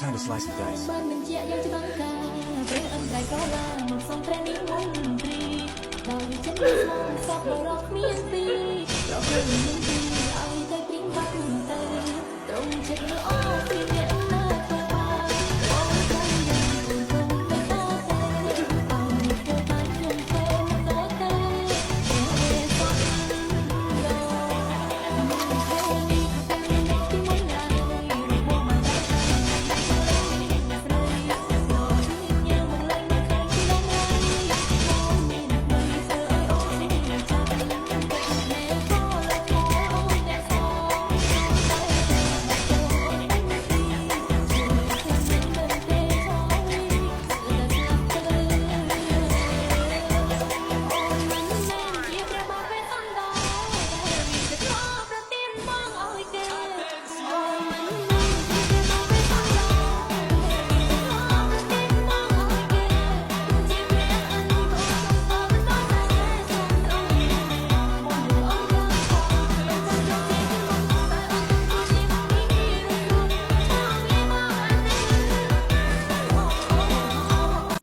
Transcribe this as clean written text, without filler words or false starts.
kind of slice of dice. បានបញ្ជាក់យ៉ាងច្បាស់ការព្រះអិនតែក៏ឡាមកសំព្រះនេះមន្ត្រីដោយចិត្តស្មោះសពបរោះគ្មានពីររកគ្មានពីរឲ្យតែព្រៀងបាត់ទៅត្រង់ចិត្តល្អពី